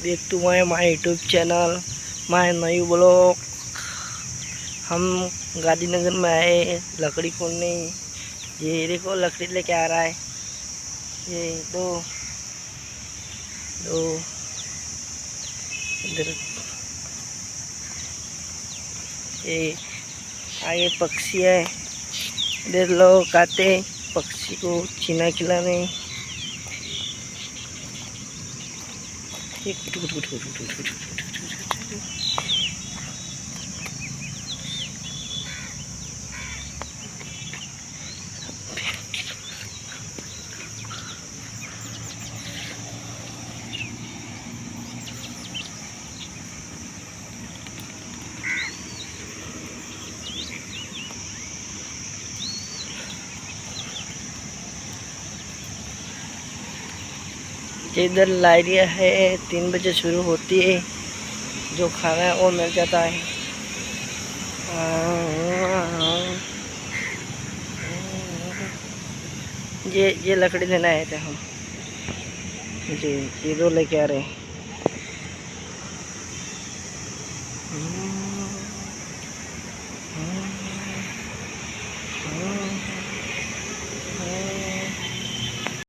Back to my YouTube channel my नई vlog. हम गांधीनगर में आए लकड़ी खोलने। ये देखो लकड़ी लेके आ रहा है। ये दो दो इधर ये आगे पक्षी है। इधर लोग आते पक्षी को चीना खिलाने। इधर लाइरिया है, 3 बजे शुरू होती है। जो खाना है वो मिल जाता है। ये लकड़ी लेने आए थे हम जी। ये दो लेके आ रहे हैं।